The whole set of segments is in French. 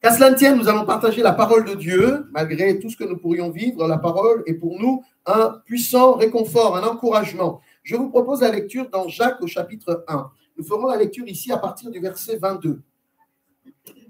Qu'à cela ne tienne, nous allons partager la parole de Dieu. Malgré tout ce que nous pourrions vivre, la parole est pour nous un puissant réconfort, un encouragement. Je vous propose la lecture dans Jacques au chapitre 1. Nous ferons la lecture ici à partir du verset 22.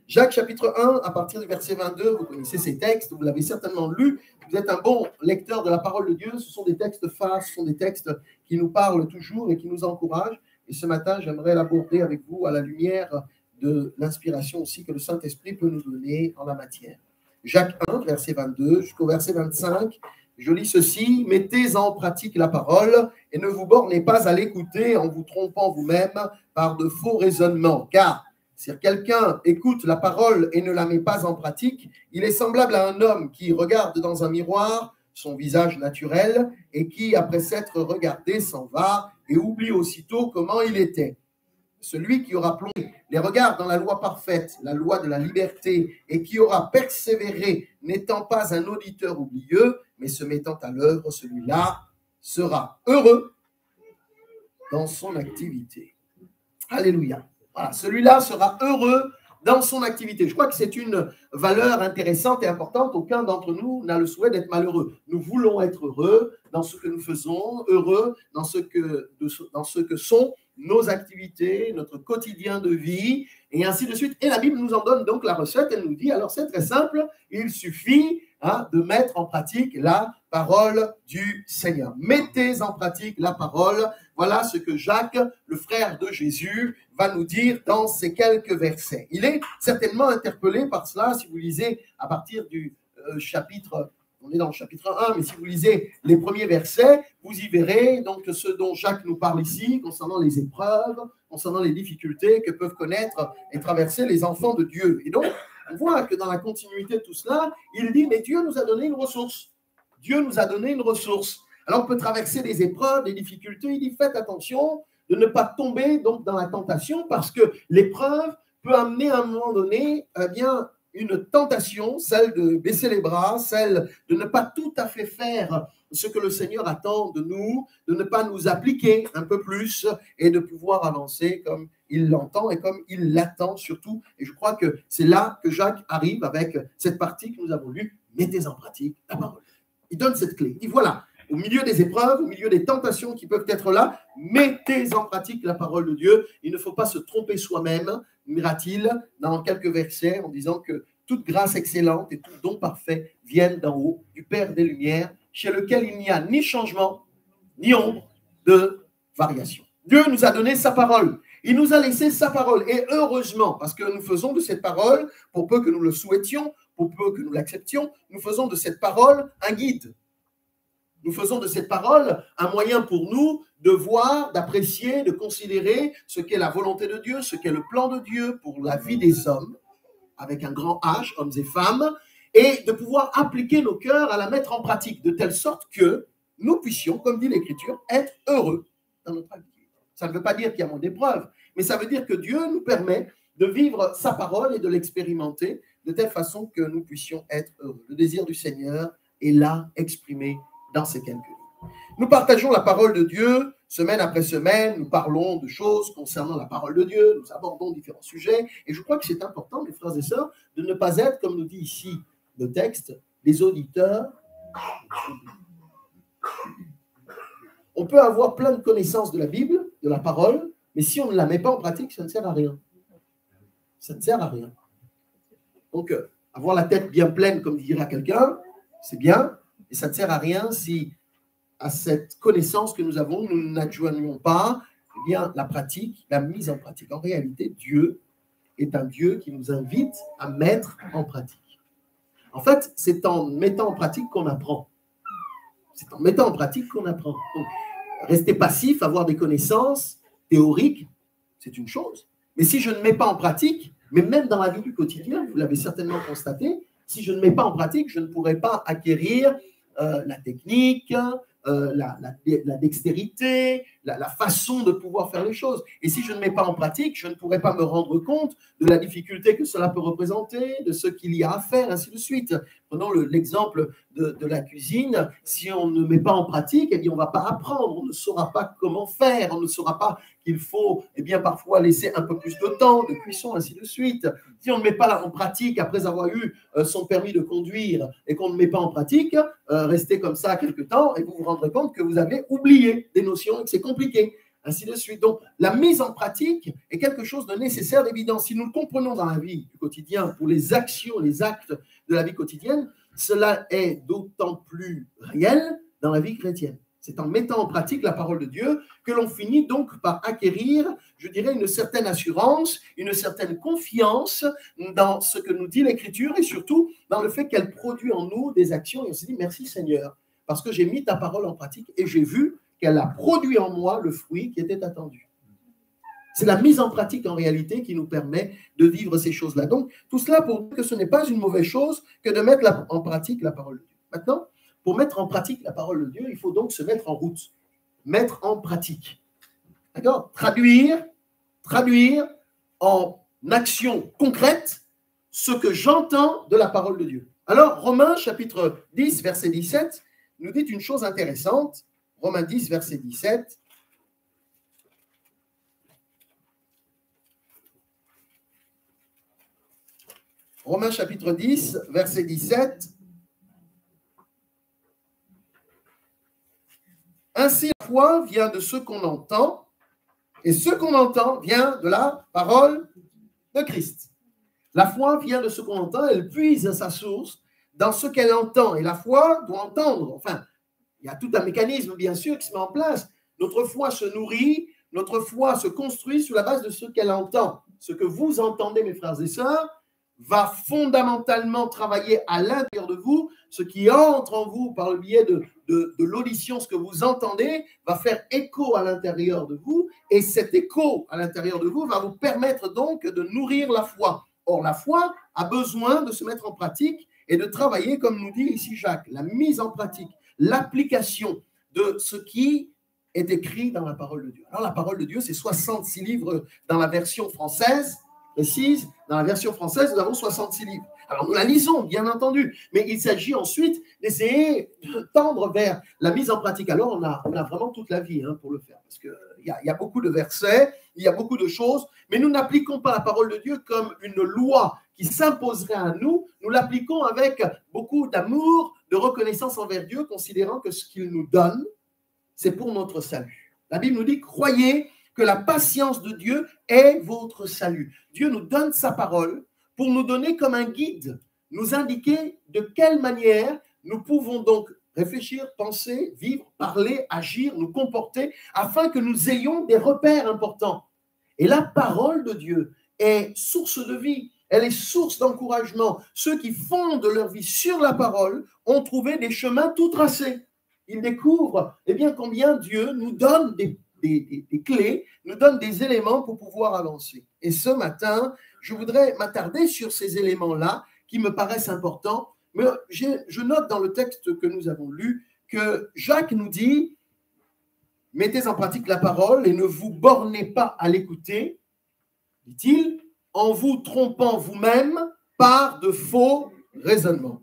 Jacques chapitre 1, à partir du verset 22, vous connaissez ces textes, vous l'avez certainement lu, vous êtes un bon lecteur de la parole de Dieu, ce sont des textes phares, ce sont des textes qui nous parlent toujours et qui nous encouragent. Et ce matin, j'aimerais l'aborder avec vous à la lumière de l'inspiration aussi que le Saint-Esprit peut nous donner en la matière. Jacques 1, verset 22 jusqu'au verset 25, je lis ceci, « Mettez en pratique la parole et ne vous bornez pas à l'écouter en vous trompant vous-même par de faux raisonnements, car si quelqu'un écoute la parole et ne la met pas en pratique, il est semblable à un homme qui regarde dans un miroir son visage naturel et qui, après s'être regardé, s'en va et oublie aussitôt comment il était. Celui qui aura plongé les regards dans la loi parfaite, la loi de la liberté, et qui aura persévéré, n'étant pas un auditeur oublieux, mais se mettant à l'œuvre, celui-là sera heureux dans son activité. » Alléluia. Voilà, celui-là sera heureux dans son activité. Je crois que c'est une valeur intéressante et importante. Aucun d'entre nous n'a le souhait d'être malheureux. Nous voulons être heureux dans ce que nous faisons, heureux dans ce que sont nos activités, notre quotidien de vie, et ainsi de suite. Et la Bible nous en donne donc la recette. Elle nous dit, alors c'est très simple, il suffit de mettre en pratique la parole du Seigneur. Mettez en pratique la parole. Voilà ce que Jacques, le frère de Jésus, va nous dire dans ces quelques versets. Il est certainement interpellé par cela, si vous lisez à partir du chapitre, on est dans le chapitre 1, mais si vous lisez les premiers versets, vous y verrez donc ce dont Jacques nous parle ici, concernant les épreuves, concernant les difficultés que peuvent connaître et traverser les enfants de Dieu. Et donc, on voit que dans la continuité de tout cela, il dit, mais Dieu nous a donné une ressource. Dieu nous a donné une ressource. Alors, on peut traverser des épreuves, des difficultés. Il dit, faites attention de ne pas tomber donc dans la tentation, parce que l'épreuve peut amener à un moment donné une tentation, celle de baisser les bras, celle de ne pas tout à fait faire ce que le Seigneur attend de nous, de ne pas nous appliquer un peu plus et de pouvoir avancer comme il l'entend et comme il l'attend surtout. Et je crois que c'est là que Jacques arrive avec cette partie que nous avons lue, mettez en pratique la parole. Il donne cette clé. Il dit voilà, au milieu des épreuves, au milieu des tentations qui peuvent être là, mettez en pratique la parole de Dieu. Il ne faut pas se tromper soi-même, dira-t-il dans quelques versets en disant que toute grâce excellente et tout don parfait viennent d'en haut, du Père des Lumières, chez lequel il n'y a ni changement, ni ombre de variation. Dieu nous a donné sa parole. Il nous a laissé sa parole. Et heureusement, parce que nous faisons de cette parole, pour peu que nous le souhaitions, pour peu que nous l'acceptions, nous faisons de cette parole un guide. Nous faisons de cette parole un moyen pour nous de voir, d'apprécier, de considérer ce qu'est la volonté de Dieu, ce qu'est le plan de Dieu pour la vie des hommes, avec un grand H, hommes et femmes, et de pouvoir appliquer nos cœurs à la mettre en pratique, de telle sorte que nous puissions, comme dit l'Écriture, être heureux dans notre activité. Ça ne veut pas dire qu'il y a moins d'épreuves, mais ça veut dire que Dieu nous permet de vivre sa parole et de l'expérimenter de telle façon que nous puissions être heureux. Le désir du Seigneur est là, exprimé dans ces quelques lignes. Nous partageons la parole de Dieu semaine après semaine, nous parlons de choses concernant la parole de Dieu, nous abordons différents sujets, et je crois que c'est important, mes frères et sœurs, de ne pas être, comme nous dit ici le texte, les auditeurs. On peut avoir plein de connaissances de la Bible, de la parole, mais si on ne la met pas en pratique, ça ne sert à rien. Ça ne sert à rien. Donc, avoir la tête bien pleine, comme dirait quelqu'un, c'est bien, et ça ne sert à rien si, à cette connaissance que nous avons, nous n'adjoignons pas eh bien, la pratique, la mise en pratique. En réalité, Dieu est un Dieu qui nous invite à mettre en pratique. En fait, c'est en mettant en pratique qu'on apprend. C'est en mettant en pratique qu'on apprend. Donc, rester passif, avoir des connaissances théoriques, c'est une chose. Mais si je ne mets pas en pratique, mais même dans la vie du quotidien, vous l'avez certainement constaté, si je ne mets pas en pratique, je ne pourrai pas acquérir la technique, la dextérité, la façon de pouvoir faire les choses. Et si je ne mets pas en pratique, je ne pourrai pas me rendre compte de la difficulté que cela peut représenter, de ce qu'il y a à faire, ainsi de suite. Prenons l'exemple de la cuisine. Si on ne met pas en pratique, eh bien, on ne va pas apprendre, on ne saura pas comment faire, on ne saura pas qu'il faut eh bien, parfois laisser un peu plus de temps de cuisson, ainsi de suite. Si on ne met pas en pratique, après avoir eu son permis de conduire et qu'on ne met pas en pratique, restez comme ça quelque temps et vous vous rendrez compte que vous avez oublié des notions et que c'est compliqué, ainsi de suite. Donc, la mise en pratique est quelque chose de nécessaire, d'évident. Si nous le comprenons dans la vie du quotidien, pour les actions, les actes de la vie quotidienne, cela est d'autant plus réel dans la vie chrétienne. C'est en mettant en pratique la parole de Dieu que l'on finit donc par acquérir, je dirais, une certaine assurance, une certaine confiance dans ce que nous dit l'Écriture et surtout dans le fait qu'elle produit en nous des actions. Et on se dit merci Seigneur, parce que j'ai mis ta parole en pratique et j'ai vu qu'elle a produit en moi le fruit qui était attendu. C'est la mise en pratique en réalité qui nous permet de vivre ces choses-là. Donc, tout cela pour dire que ce n'est pas une mauvaise chose que de mettre en pratique la parole de Dieu. Maintenant, pour mettre en pratique la parole de Dieu, il faut donc se mettre en route, mettre en pratique. D'accord ? Traduire en action concrète ce que j'entends de la parole de Dieu. Alors, Romains chapitre 10, verset 17, nous dit une chose intéressante. Romains 10, verset 17. Romains chapitre 10, verset 17. Ainsi, la foi vient de ce qu'on entend, et ce qu'on entend vient de la parole de Christ. La foi vient de ce qu'on entend, elle puise sa source dans ce qu'elle entend. Et la foi doit entendre. Enfin, il y a tout un mécanisme, bien sûr, qui se met en place. Notre foi se nourrit, notre foi se construit sur la base de ce qu'elle entend. Ce que vous entendez, mes frères et sœurs, va fondamentalement travailler à l'intérieur de vous. Ce qui entre en vous par le biais de l'audition, ce que vous entendez, va faire écho à l'intérieur de vous. Et cet écho à l'intérieur de vous va vous permettre donc de nourrir la foi. Or, la foi a besoin de se mettre en pratique et de travailler, comme nous dit ici Jacques, la mise en pratique, l'application de ce qui est écrit dans la parole de Dieu. Alors, la parole de Dieu, c'est 66 livres dans la version française. Précise, dans la version française, nous avons 66 livres. Alors, nous la lisons, bien entendu, mais il s'agit ensuite d'essayer de tendre vers la mise en pratique. Alors, on a vraiment toute la vie pour le faire, parce qu'il y a beaucoup de versets, il y a beaucoup de choses, mais nous n'appliquons pas la parole de Dieu comme une loi qui s'imposerait à nous. Nous l'appliquons avec beaucoup d'amour, de reconnaissance envers Dieu, considérant que ce qu'il nous donne, c'est pour notre salut. La Bible nous dit, croyez que la patience de Dieu est votre salut. Dieu nous donne sa parole pour nous donner comme un guide, nous indiquer de quelle manière nous pouvons donc réfléchir, penser, vivre, parler, agir, nous comporter, afin que nous ayons des repères importants. Et la parole de Dieu est source de vie, elle est source d'encouragement. Ceux qui fondent leur vie sur la parole ont trouvé des chemins tout tracés. Ils découvrent combien Dieu nous donne des clés, nous donne des éléments pour pouvoir avancer. Et ce matin, je voudrais m'attarder sur ces éléments-là qui me paraissent importants. Mais je note dans le texte que nous avons lu que Jacques nous dit « Mettez en pratique la parole et ne vous bornez pas à l'écouter, dit-il, en vous trompant vous-même par de faux raisonnements. »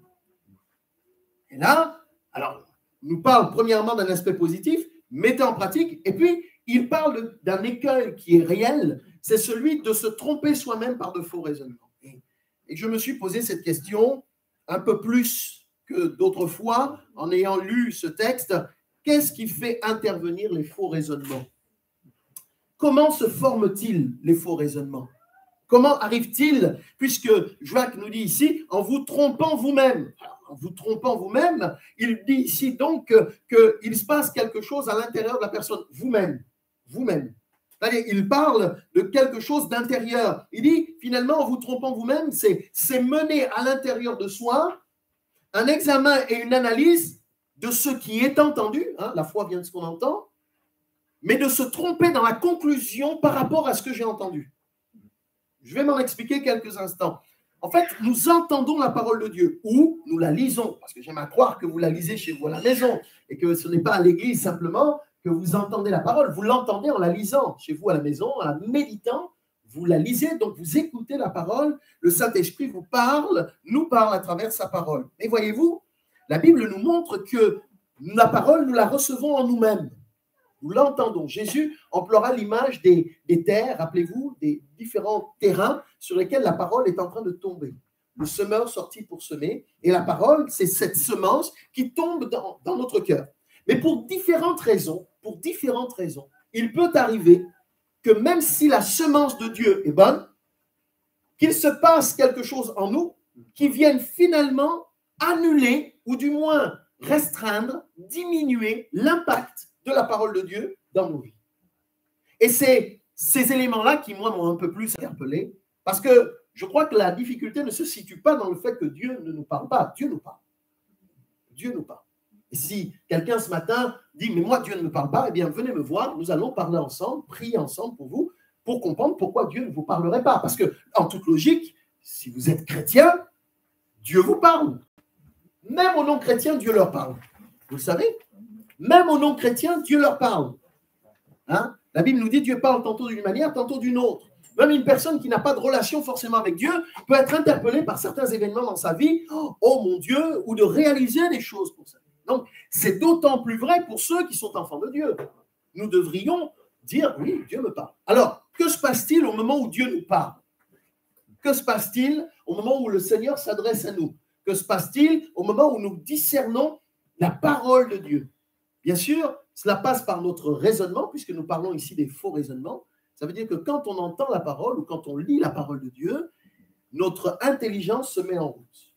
Et là, alors, il nous parle premièrement d'un aspect positif, mettez en pratique, et puis il parle d'un écueil qui est réel, c'est celui de se tromper soi-même par de faux raisonnements. Et je me suis posé cette question un peu plus que d'autres fois en ayant lu ce texte. Qu'est-ce qui fait intervenir les faux raisonnements? Comment se forment-ils les faux raisonnements? Comment arrive-t-il, puisque Jacques nous dit ici, en vous trompant vous-même? En vous trompant vous-même, il dit ici donc qu'il se passe quelque chose à l'intérieur de la personne, vous-même. C'est-à-dire, il parle de quelque chose d'intérieur. Il dit, finalement, en vous trompant vous-même, c'est mener à l'intérieur de soi un examen et une analyse de ce qui est entendu, la foi vient de ce qu'on entend, mais de se tromper dans la conclusion par rapport à ce que j'ai entendu. Je vais m'en expliquer quelques instants. En fait, nous entendons la parole de Dieu ou nous la lisons, parce que j'aime à croire que vous la lisez chez vous à la maison et que ce n'est pas à l'église simplement que vous entendez la parole, vous l'entendez en la lisant chez vous à la maison, en la méditant, vous la lisez, donc vous écoutez la parole, le Saint-Esprit vous parle, nous parle à travers sa parole. Et voyez-vous, la Bible nous montre que la parole, nous la recevons en nous-mêmes. Nous l'entendons. Jésus emploiera l'image des terres, rappelez-vous, des différents terrains sur lesquels la parole est en train de tomber. Le semeur sortit pour semer, et la parole, c'est cette semence qui tombe dans notre cœur. Mais pour différentes raisons, il peut arriver que même si la semence de Dieu est bonne, qu'il se passe quelque chose en nous qui vienne finalement annuler, ou du moins restreindre, diminuer l'impact de la parole de Dieu dans nos vies. Et c'est ces éléments-là qui, moi, m'ont un peu plus interpellé, parce que je crois que la difficulté ne se situe pas dans le fait que Dieu ne nous parle pas. Dieu nous parle. Dieu nous parle. Et si quelqu'un ce matin dit « mais moi, Dieu ne me parle pas », eh bien, venez me voir, nous allons parler ensemble, prier ensemble pour vous, pour comprendre pourquoi Dieu ne vous parlerait pas. Parce que, en toute logique, si vous êtes chrétien, Dieu vous parle. Même aux non-chrétiens, Dieu leur parle. Vous le savez? Même aux non-chrétiens, Dieu leur parle. Hein? La Bible nous dit Dieu parle tantôt d'une manière, tantôt d'une autre. Même une personne qui n'a pas de relation forcément avec Dieu peut être interpellée par certains événements dans sa vie, oh mon Dieu, ou de réaliser des choses pour sa vie. Donc, c'est d'autant plus vrai pour ceux qui sont enfants de Dieu. Nous devrions dire, oui, Dieu me parle. Alors, que se passe-t-il au moment où Dieu nous parle? Que se passe-t-il au moment où le Seigneur s'adresse à nous? Que se passe-t-il au moment où nous discernons la parole de Dieu? Bien sûr, cela passe par notre raisonnement, puisque nous parlons ici des faux raisonnements. Ça veut dire que quand on entend la parole ou quand on lit la parole de Dieu, notre intelligence se met en route.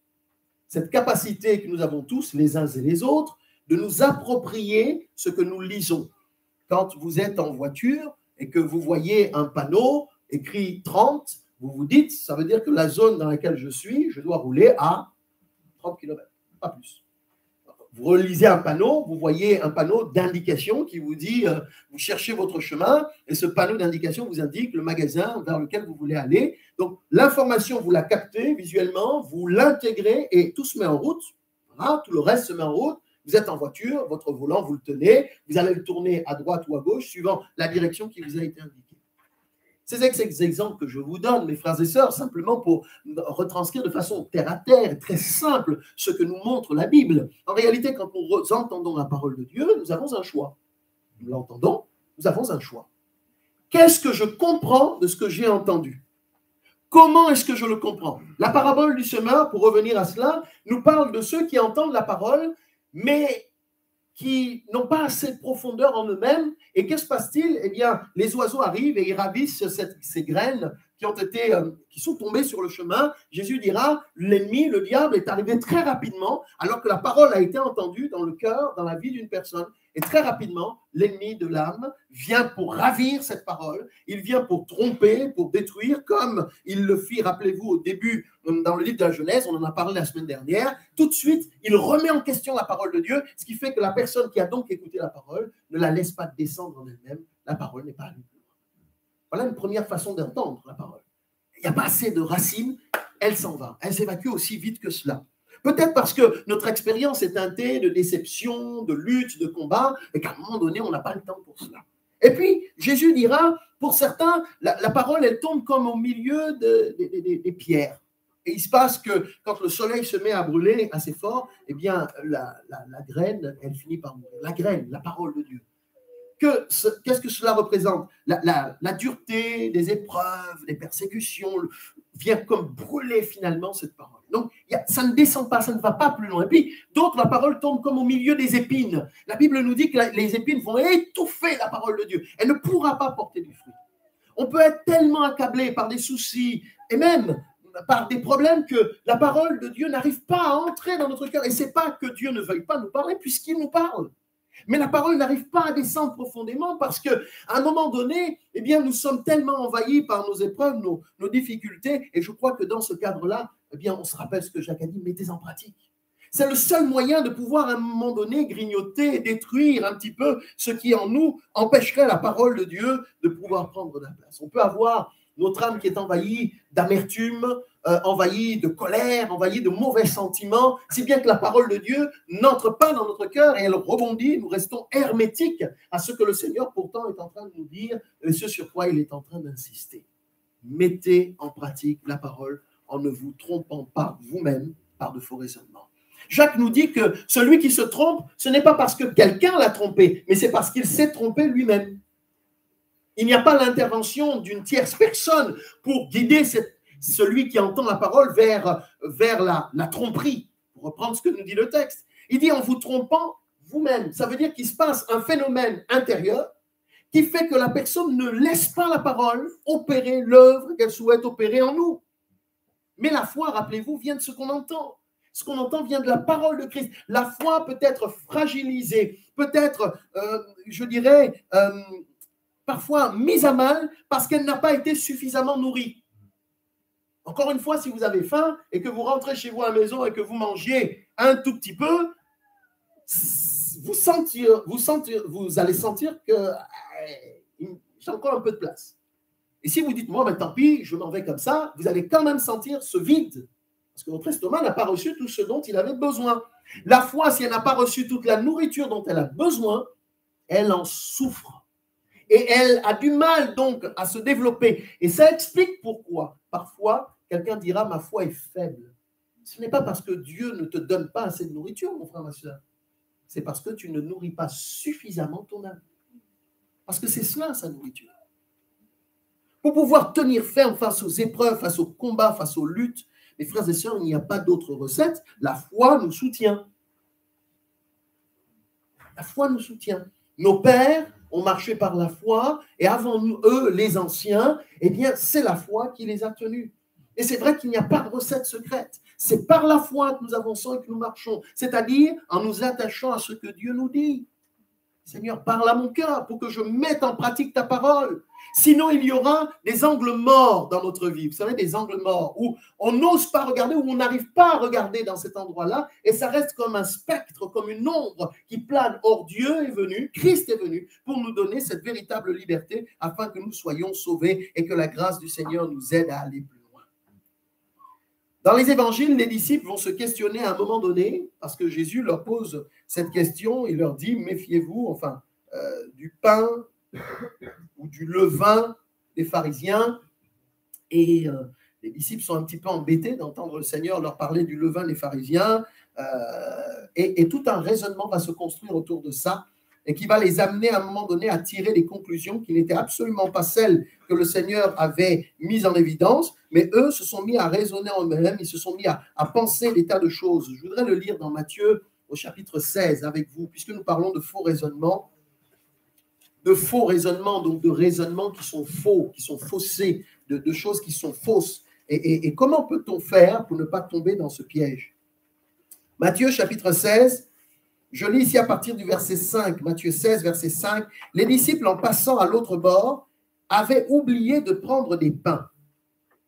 Cette capacité que nous avons tous, les uns et les autres, de nous approprier ce que nous lisons. Quand vous êtes en voiture et que vous voyez un panneau écrit 30, vous vous dites, ça veut dire que la zone dans laquelle je suis, je dois rouler à 30 km, pas plus. Vous relisez un panneau, vous voyez un panneau d'indication qui vous dit, vous cherchez votre chemin, et ce panneau d'indication vous indique le magasin vers lequel vous voulez aller. Donc, l'information, vous la captez visuellement, vous l'intégrez, et tout se met en route. Voilà, tout le reste se met en route. Vous êtes en voiture, votre volant, vous le tenez, vous allez le tourner à droite ou à gauche, suivant la direction qui vous a été indiquée. C'est ces exemples que je vous donne, mes frères et sœurs, simplement pour retranscrire de façon terre à terre, très simple, ce que nous montre la Bible. En réalité, quand nous entendons la parole de Dieu, nous avons un choix. Nous l'entendons, nous avons un choix. Qu'est-ce que je comprends de ce que j'ai entendu? Comment est-ce que je le comprends? La parabole du semeur, pour revenir à cela, nous parle de ceux qui entendent la parole, mais qui n'ont pas assez de profondeur en eux-mêmes. Et que se passe-t-il? Eh bien, les oiseaux arrivent et ils ravissent ces graines qui sont tombées sur le chemin. Jésus dira, l'ennemi, le diable, est arrivé très rapidement, alors que la parole a été entendue dans le cœur, dans la vie d'une personne. Et très rapidement, l'ennemi de l'âme vient pour ravir cette parole, il vient pour tromper, pour détruire, comme il le fit, rappelez-vous, au début, dans le livre de la Genèse, on en a parlé la semaine dernière. Tout de suite, il remet en question la parole de Dieu, ce qui fait que la personne qui a donc écouté la parole ne la laisse pas descendre en elle-même. La parole n'est pas allée plus loin. Voilà une première façon d'entendre la parole. Il n'y a pas assez de racines, elle s'en va. Elle s'évacue aussi vite que cela. Peut-être parce que notre expérience est teintée de déception, de lutte, de combat, et qu'à un moment donné, on n'a pas le temps pour cela. Et puis, Jésus dira, pour certains, la parole, elle tombe comme au milieu des pierres. Et il se passe que quand le soleil se met à brûler assez fort, eh bien, la graine, elle finit par mourir. La graine, la parole de Dieu. Qu'est-ce que cela représente? La dureté des épreuves, des persécutions, vient comme brûler finalement cette parole. Donc, ça ne descend pas, ça ne va pas plus loin. Et puis, d'autres, la parole tombe comme au milieu des épines. La Bible nous dit que les épines vont étouffer la parole de Dieu. Elle ne pourra pas porter du fruit. On peut être tellement accablé par des soucis et même par des problèmes que la parole de Dieu n'arrive pas à entrer dans notre cœur. Et ce n'est pas que Dieu ne veuille pas nous parler, puisqu'il nous parle. Mais la parole n'arrive pas à descendre profondément parce qu'à un moment donné, eh bien, nous sommes tellement envahis par nos épreuves, nos difficultés. Et je crois que dans ce cadre-là, eh bien, on se rappelle ce que Jacques a dit, mettez en pratique. C'est le seul moyen de pouvoir à un moment donné grignoter, détruire un petit peu ce qui en nous empêcherait la parole de Dieu de pouvoir prendre de la place. On peut avoir notre âme qui est envahie d'amertume, envahi de colère, envahi de mauvais sentiments, si bien que la parole de Dieu n'entre pas dans notre cœur et elle rebondit, nous restons hermétiques à ce que le Seigneur pourtant est en train de nous dire et ce sur quoi il est en train d'insister. Mettez en pratique la parole en ne vous trompant pas vous-même par de faux raisonnements. Jacques nous dit que celui qui se trompe, ce n'est pas parce que quelqu'un l'a trompé, mais c'est parce qu'il s'est trompé lui-même. Il n'y a pas l'intervention d'une tierce personne pour guider celui qui entend la parole vers la tromperie, pour reprendre ce que nous dit le texte. Il dit en vous trompant vous-même. Ça veut dire qu'il se passe un phénomène intérieur qui fait que la personne ne laisse pas la parole opérer l'œuvre qu'elle souhaite opérer en nous. Mais la foi, rappelez-vous, vient de ce qu'on entend. Ce qu'on entend vient de la parole de Christ. La foi peut être fragilisée, peut être, je dirais, parfois mise à mal parce qu'elle n'a pas été suffisamment nourrie. Encore une fois, si vous avez faim et que vous rentrez chez vous à la maison et que vous mangez un tout petit peu, vous allez sentir que j'ai encore un peu de place. Et si vous dites, moi, tant pis, je m'en vais comme ça, vous allez quand même sentir ce vide. Parce que votre estomac n'a pas reçu tout ce dont il avait besoin. La foi, si elle n'a pas reçu toute la nourriture dont elle a besoin, elle en souffre. Et elle a du mal donc à se développer. Et ça explique pourquoi. Parfois, quelqu'un dira, ma foi est faible. Ce n'est pas parce que Dieu ne te donne pas assez de nourriture, mon frère, ma soeur. C'est parce que tu ne nourris pas suffisamment ton âme. Parce que c'est cela, sa nourriture. Pour pouvoir tenir ferme face aux épreuves, face aux combats, face aux luttes, mes frères et sœurs, il n'y a pas d'autre recette. La foi nous soutient. La foi nous soutient. Nos pères ont marché par la foi et avant nous, eux, les anciens, eh bien, c'est la foi qui les a tenus. Et c'est vrai qu'il n'y a pas de recette secrète. C'est par la foi que nous avançons et que nous marchons, c'est-à-dire en nous attachant à ce que Dieu nous dit. Seigneur, parle à mon cœur pour que je mette en pratique ta parole. Sinon, il y aura des angles morts dans notre vie. Vous savez, des angles morts où on n'ose pas regarder, où on n'arrive pas à regarder dans cet endroit-là, et ça reste comme un spectre, comme une ombre qui plane. Or, Dieu est venu, Christ est venu pour nous donner cette véritable liberté afin que nous soyons sauvés et que la grâce du Seigneur nous aide à aller plus loin. Dans les évangiles, les disciples vont se questionner à un moment donné, parce que Jésus leur pose cette question, il leur dit, méfiez-vous, enfin, du pain ou du levain des pharisiens. Et les disciples sont un petit peu embêtés d'entendre le Seigneur leur parler du levain des pharisiens. Et tout un raisonnement va se construire autour de ça et qui va les amener à un moment donné à tirer des conclusions qui n'étaient absolument pas celles que le Seigneur avait mises en évidence, mais eux se sont mis à raisonner en eux-mêmes, ils se sont mis à penser l'état de choses. Je voudrais le lire dans Matthieu au chapitre 16 avec vous, puisque nous parlons de faux raisonnements, donc de raisonnements qui sont faux, qui sont faussés, de choses qui sont fausses. Et comment peut-on faire pour ne pas tomber dans ce piège? Matthieu chapitre 16, je lis ici à partir du verset 5, Matthieu 16, verset 5, les disciples en passant à l'autre bord avaient oublié de prendre des pains.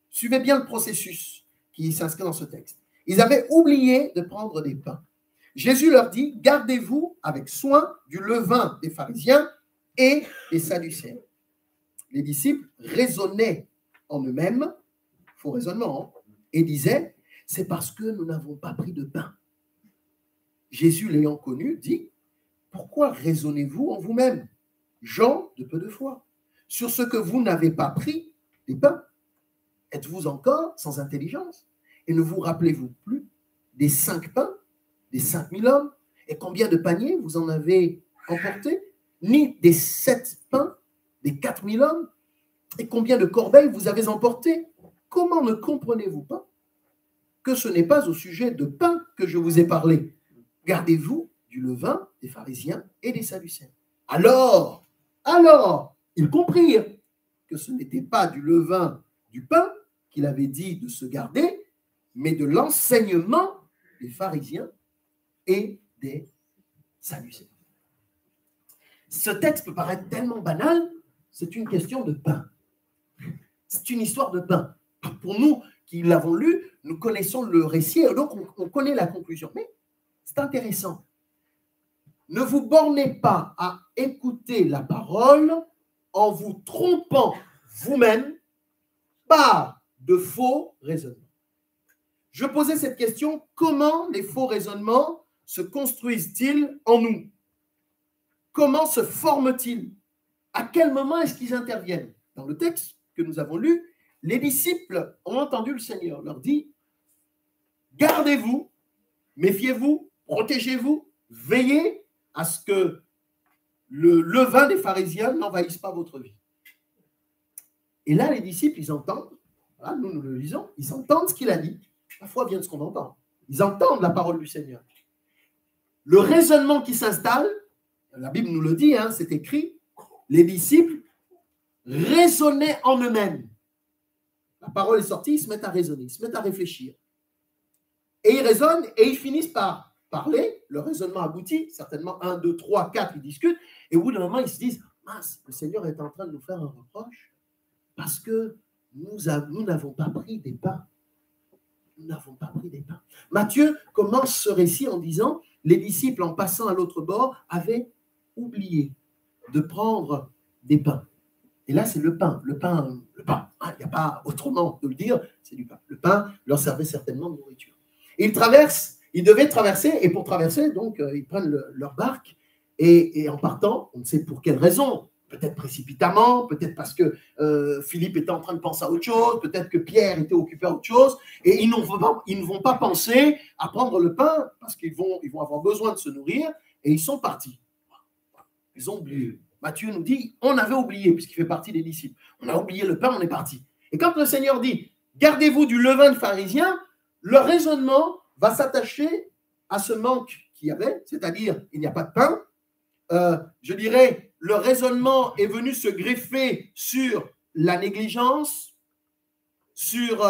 Suivez bien le processus qui s'inscrit dans ce texte. Ils avaient oublié de prendre des pains. Jésus leur dit, gardez-vous avec soin du levain des pharisiens et des sadducéens. Les disciples raisonnaient en eux-mêmes, faux raisonnement, et disaient, c'est parce que nous n'avons pas pris de pain. Jésus, l'ayant connu, dit, pourquoi raisonnez-vous en vous-même, gens de peu de foi, sur ce que vous n'avez pas pris des pains? Êtes-vous encore sans intelligence? Et ne vous rappelez-vous plus des 5 pains, des 5000 hommes? Et combien de paniers vous en avez emporté? Ni des 7 pains, des 4000 hommes? Et combien de corbeilles vous avez emporté? Comment ne comprenez-vous pas que ce n'est pas au sujet de pain que je vous ai parlé? Gardez-vous du levain des pharisiens et des sadducéens. Alors, ils comprirent que ce n'était pas du levain du pain qu'il avait dit de se garder, mais de l'enseignement des pharisiens et des sadducéens. Ce texte peut paraître tellement banal, c'est une question de pain. C'est une histoire de pain. Pour nous qui l'avons lu, nous connaissons le récit, et donc on connaît la conclusion. Mais c'est intéressant. Ne vous bornez pas à écouter la parole en vous trompant vous-même par de faux raisonnements. je posais cette question, comment les faux raisonnements se construisent-ils en nous? Comment se forment-ils? À quel moment est-ce qu'ils interviennent? Dans le texte que nous avons lu, les disciples ont entendu le Seigneur leur dit, gardez-vous, méfiez-vous, protégez-vous, veillez à ce que le levain des pharisiens n'envahisse pas votre vie. Et là, les disciples, ils entendent, voilà, nous le lisons, ils entendent ce qu'il a dit. La foi vient de ce qu'on entend. Ils entendent la parole du Seigneur. Le raisonnement qui s'installe, la Bible nous le dit, hein, c'est écrit, les disciples raisonnaient en eux-mêmes. La parole est sortie, ils se mettent à raisonner, ils se mettent à réfléchir. Et ils raisonnent et ils finissent par parler, le raisonnement aboutit, certainement 1, 2, 3, 4, ils discutent, et au bout d'un moment, ils se disent, mince, le Seigneur est en train de nous faire un reproche parce que nous n'avons pas pris des pains. Nous n'avons pas pris des pains. Matthieu commence ce récit en disant, les disciples, en passant à l'autre bord, avaient oublié de prendre des pains. Et là, c'est le pain. Le pain. Il n'y a pas autrement de le dire, c'est du pain. Le pain leur servait certainement de nourriture. Ils traversent, ils devaient traverser, et pour traverser, donc, ils prennent leur barque, et en partant, on ne sait pour quelle raison, peut-être précipitamment, peut-être parce que Philippe était en train de penser à autre chose, peut-être que Pierre était occupé à autre chose, et ils ne vont pas penser à prendre le pain, parce qu'ils vont avoir besoin de se nourrir, et ils sont partis. Ils ont oublié. Matthieu nous dit, on avait oublié, puisqu'il fait partie des disciples. On a oublié le pain, on est parti. Et quand le Seigneur dit, gardez-vous du levain de pharisiens, le raisonnement va s'attacher à ce manque qu'il y avait, c'est-à-dire, il n'y a pas de pain. Je dirais, le raisonnement est venu se greffer sur la négligence, sur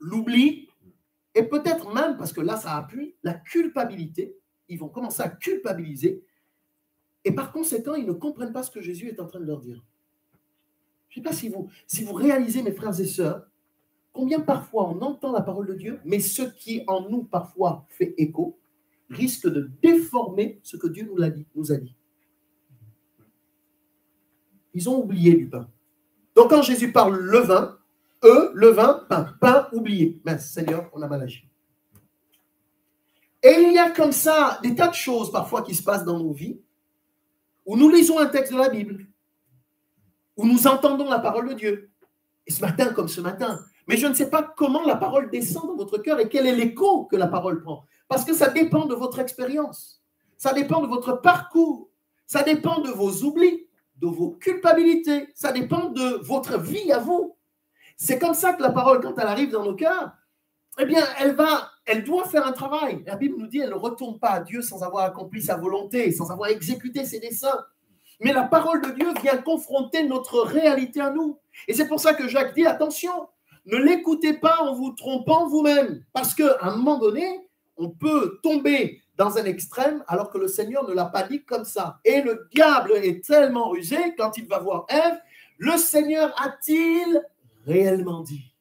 l'oubli, et peut-être même, parce que là, ça appuie, la culpabilité. Ils vont commencer à culpabiliser. Et par conséquent, ils ne comprennent pas ce que Jésus est en train de leur dire. Je ne sais pas si vous réalisez, mes frères et sœurs, combien parfois on entend la parole de Dieu, mais ce qui en nous parfois fait écho risque de déformer ce que Dieu nous a dit. Ils ont oublié du pain. Donc quand Jésus parle levain, levain, pain oublié. Mince, Seigneur, on a mal agi. Et il y a comme ça des tas de choses parfois qui se passent dans nos vies, où nous lisons un texte de la Bible, où nous entendons la parole de Dieu. Et ce matin, comme ce matin, mais je ne sais pas comment la parole descend dans votre cœur et quel est l'écho que la parole prend. Parce que ça dépend de votre expérience, ça dépend de votre parcours, ça dépend de vos oublis, de vos culpabilités, ça dépend de votre vie à vous. C'est comme ça que la parole, quand elle arrive dans nos cœurs, eh bien, elle doit faire un travail. La Bible nous dit, elle ne retourne pas à Dieu sans avoir accompli sa volonté, sans avoir exécuté ses desseins. Mais la parole de Dieu vient confronter notre réalité à nous. Et c'est pour ça que Jacques dit, attention, ne l'écoutez pas en vous trompant vous-même. Parce qu'à un moment donné, on peut tomber dans un extrême alors que le Seigneur ne l'a pas dit comme ça. Et le diable est tellement rusé, quand il va voir Ève, le Seigneur a-t-il réellement dit?